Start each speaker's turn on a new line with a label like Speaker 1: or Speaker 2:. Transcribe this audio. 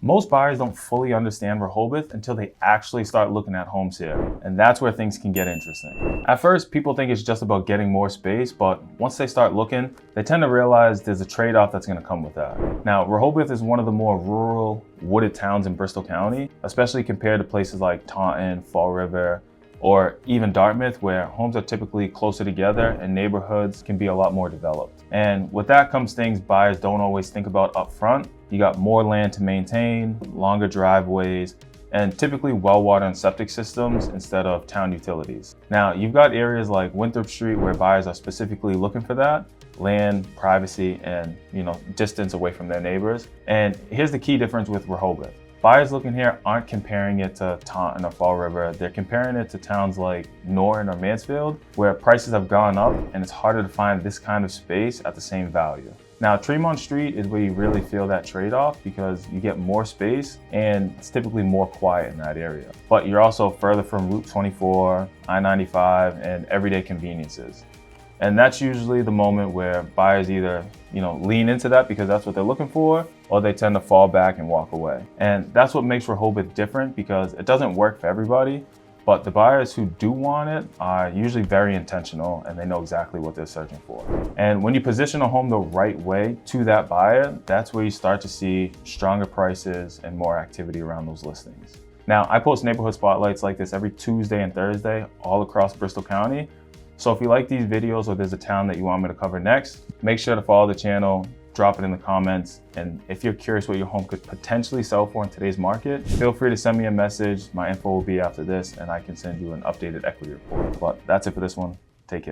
Speaker 1: Most buyers don't fully understand Rehoboth until they actually start looking at homes here, and that's where things can get interesting. At first, people think it's just about getting more space, but once they start looking, they tend to realize there's a trade-off that's going to come with that. Now, Rehoboth is one of the more rural, wooded towns in Bristol County, especially compared to places like Taunton, Fall River, or even Dartmouth, where homes are typically closer together and neighborhoods can be a lot more developed. And with that comes things buyers don't always think about up front. You got more land to maintain, longer driveways, and typically well water and septic systems instead of town utilities. Now, you've got areas like Winthrop Street where buyers are specifically looking for that: land, privacy, and distance away from their neighbors. And here's the key difference with Rehoboth. Buyers looking here aren't comparing it to Taunton or Fall River. They're comparing it to towns like Norton or Mansfield, where prices have gone up and it's harder to find this kind of space at the same value. Now, Tremont Street is where you really feel that trade-off because you get more space and it's typically more quiet in that area. But you're also further from Route 24, I-95, and everyday conveniences. And that's usually the moment where buyers either, lean into that because that's what they're looking for, or they tend to fall back and walk away. And that's what makes Rehoboth different because it doesn't work for everybody, but the buyers who do want it are usually very intentional and they know exactly what they're searching for. And when you position a home the right way to that buyer, that's where you start to see stronger prices and more activity around those listings. Now, I post neighborhood spotlights like this every Tuesday and Thursday all across Bristol County. So if you like these videos or there's a town that you want me to cover next, make sure to follow the channel, drop it in the comments. And if you're curious what your home could potentially sell for in today's market, feel free to send me a message. My info will be after this and I can send you an updated equity report. But that's it for this one. Take care.